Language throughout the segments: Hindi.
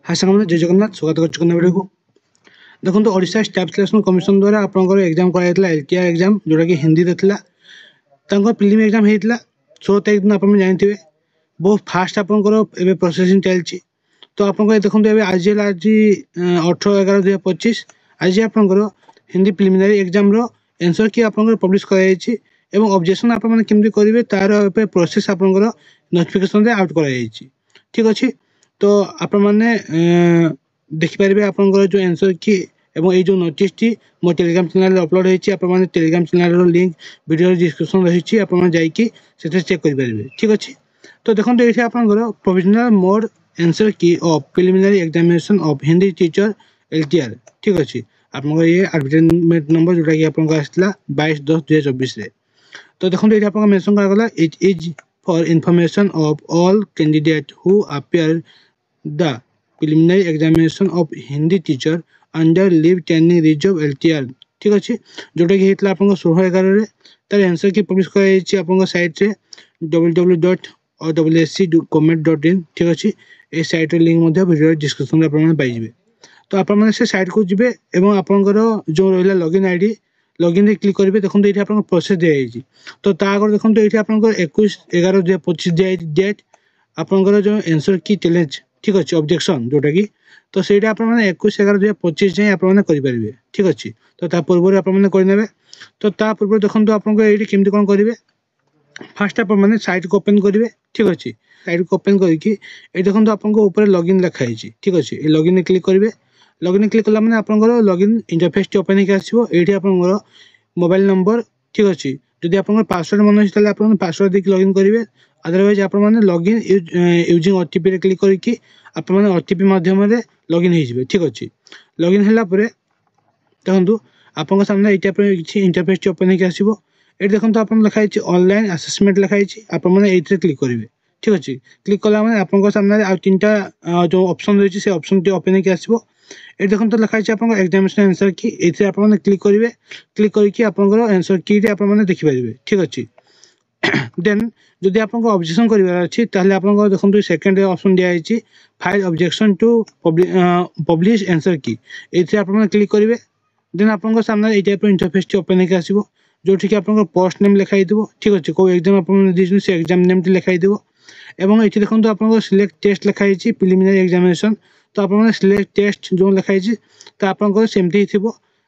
हाय साथी जय जगन्नाथ स्वागत कर वीडियो को देखो ओडिशा स्टाफ सिलेक्शन कमिशन द्वारा आपंकर एग्जाम कराइला एलटीआर एग्जाम जोटा कि हिंदी था प्रिलिम एग्जाम होता 16 तारीख दिन आप जानते बहुत फास्ट आपंकर प्रोसेसिंग चलती तो आप देखो आज 18/11/2025 आज आपंकर हिंदी प्रिलिमिनारी एग्जाम आंसर की आपंकर पब्लिश कराई ऑब्जेक्शन आप करेंगे तार प्रोसेस आपंकर नोटिफिकेशन आउट कराई ठीक अच्छे तो आप देखिपारे आपंकर जो आंसर की एवं ये जो नोटिस टी मो टेलीग्राम चैनल अपलोड होती आप Telegram channel link video description रही आप चेक करेंगे ठीक अच्छे तो देखो ये आपंकर प्रोविजनल मोड आंसर की of preliminary examination of Hindi teacher LTR ठीक अच्छे आप ये एडवर्टाइजमेंट नंबर जोटा कि आपको आसाला 22/10/2024 तो देखो ये आप मेंशन करागला it is for information of all candidate who appear the preliminary examination of Hindi teacher under leave training reserve LTR ठीक अच्छे जोटा कि होता आप 16/11 तार आंसर की पब्लिश कर साइट से www.osc.government.in ठीक अच्छे ये साइट लिंक वीडियो डिस्क्रिप्शन में पाइबे तो आप से साइट को जी और आपंकर जो रहा लॉगिन आईडी लॉगिन रे क्लिक करेंगे देखो ये आप प्रोसेस दिखाई तो आगे देखो ये आप 21/11/2025 दिखाई डेट आपंकर जो आंसर की चैलेंज ठीक अच्छे ऑब्जेक्शन जोटा कि तो सहीटा आप 21/11/2025 जाए आपरे ठीक अच्छे तो पूर्व आपने तो पूर्व देखो आपको ये केमती कौन करेंगे फास्ट आप साइट को ओपन करेंगे ठीक अच्छे साइट को ओपन करके देखो आपको ऊपर लॉगिन लिखाई ठीक अच्छे ये लॉगिन क्लिक करेंगे लॉगिन क्लिक कला मैंने आपंकर लॉगिन इंटरफेस टी ओपन होगी आपंकर मोबाइल नंबर ठीक अच्छे जदि आप पासवर्ड मन अच्छे आप पासवर्ड देख लॉगिन करेंगे अदरवाइज आप लॉगिन यूजिंग ओटीपी क्लिक करके आप ओटीपी माध्यम लॉगिन हो ठीक अच्छे लॉगिन है देखो आप सामने ये किसी इंटरफेस टी ओपन होगी ये देखो आप लिखाई ऑनलाइन असेसमेंट लिखाई आप क्लिक करेंगे ठीक अच्छे क्लिक कला मैंने आप सामने आ 3टा जो ऑप्शन रही है ऑप्शन टी ओपन होगी ये देखो तो लिखाई आप एग्जामिनेशन आंसर की ये आप क्लिक करेंगे क्लिक करके आप आंसर की आप देखिपारे ठीक अच्छे देन जदि आपको ऑब्जेक्शन करार अच्छी आप देखो सेकेंड ऑप्शन दिखाई file objection to publish answer की ये आप क्लिक करेंगे देन आपको सामने ये टाइप इंटरफेस टी ओपन होगी जो कि आप पोस्ट नेम लिखाई ठीक अच्छे कौ एग्जाम आप एग्जाम नेम लिखाई और ये देखो आप सिलेक्ट टेस्ट लिखाई प्रिलिमिनरी एग्जामिनेशन तो आप सिलेक्ट टेस्ट जो लिखाई तो आपको सेमती थी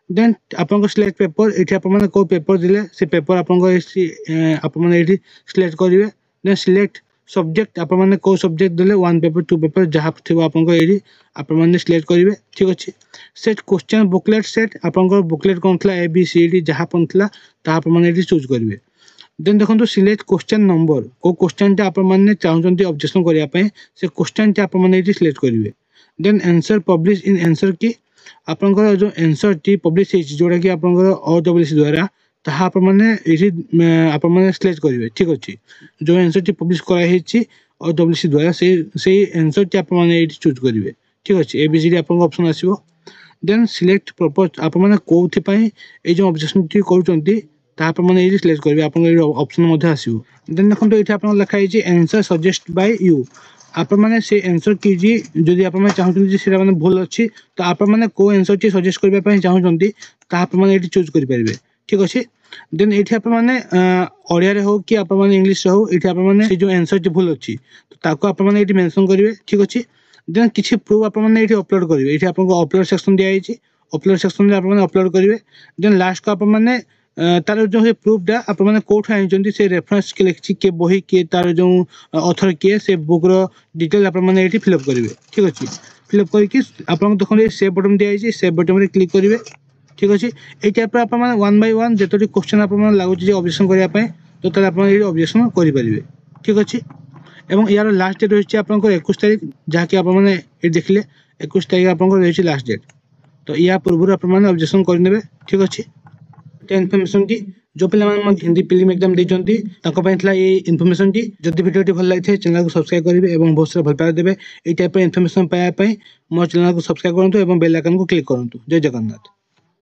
देन आपको सिलेक्ट पेपर ये आप कौ पेपर दिले से पेपर आपको ये सिलेक्ट करेंगे देन सिलेक्ट सब्जेक्ट आप कौ सब्जेक्ट देले 1 पेपर 2 पेपर जहाँ थी आपको ये आप सिलेक्ट करेंगे ठीक अच्छे सेट क्वेश्चन बुकलेट सेट आपको बुकलेट कौन था ABCD जहाँ पन था आप चूज करेंगे देन देखो सिलेक्ट क्वेश्चन नंबर कौ क्वेश्चन आप चाहते ऑब्जेक्शन करने से क्वेश्चन आप सिलेक्ट करेंगे then answer publish in answer की आपंकर जो आंसर टी पब्लिश जोटा कि आपंकर OWC द्वारा ताहा आप सिलेक्ट करेंगे ठीक अच्छे जो आंसर टी पब्लिश कराई OWC द्वारा से आंसर टी आप चूज करेंगे ठीक अच्छे ABCD आप ऑप्शन आसो देन सिलेक्ट पर्पज आप कौन ये जो ऑब्जेक्शन टी करें सिलेक्ट करेंगे आप ऑप्शन आसो देन देखो ये आप लिखाई आंसर सजेस्ट बाय यू आप से आंसर की जदि आप चाहते से भूल अच्छी तो आप कौ आंसर टी सजेस्ट करने चाहते आप चूज करेंगे ठीक अच्छे देन ये आप ओडिया हो कि आप इंग्लिश हो ये आप जो आंसर टी भूल अच्छी तो आप मेंशन करेंगे ठीक अच्छे देन किसी प्रूफ आप अपलोड करेंगे ये आपको अपलोड सेक्शन दिखाई अपलोड सेक्शन में आप अपलोड करेंगे देन लास्ट को आप तार जो प्रूफटा आप कौट आई से रेफरेंस के लिखी किए बही किए तार जो ऑथर किए से बुक डिटेल आप फिलअप करेंगे ठीक अच्छे फिलअप करके आप देखो सेव बटन दिखाई सेव बटन में क्लिक करेंगे ठीक अच्छे ये टाइप आप 1 by 1 जो क्वेश्चन आप लगुच ऑब्जेक्शन करने तो आप ऑब्जेक्शन करेंगे ठीक अच्छे और यार लास्ट डेट रही है आप 21 तारीख जहाँकि आप देखिले 21 तारीख आप रही लास्ट डेट तो या पूर्व आप ऑब्जेक्शन करेंगे ठीक अच्छे इनफर्मेशन टी जो पे हिंदी फिल्म एग्जाम देती ये इनफर्मेशन टी जब वीडियो भल लगी चैनल को सब्सक्राइब करेंगे और बहुत सारा भल पाए देवे ये टाइप इनफर्मेशन पाइबापी मो चैनल को सब्सक्राइब करूँ और बेल आइकन को क्लिक करूँ जय जगन्नाथ।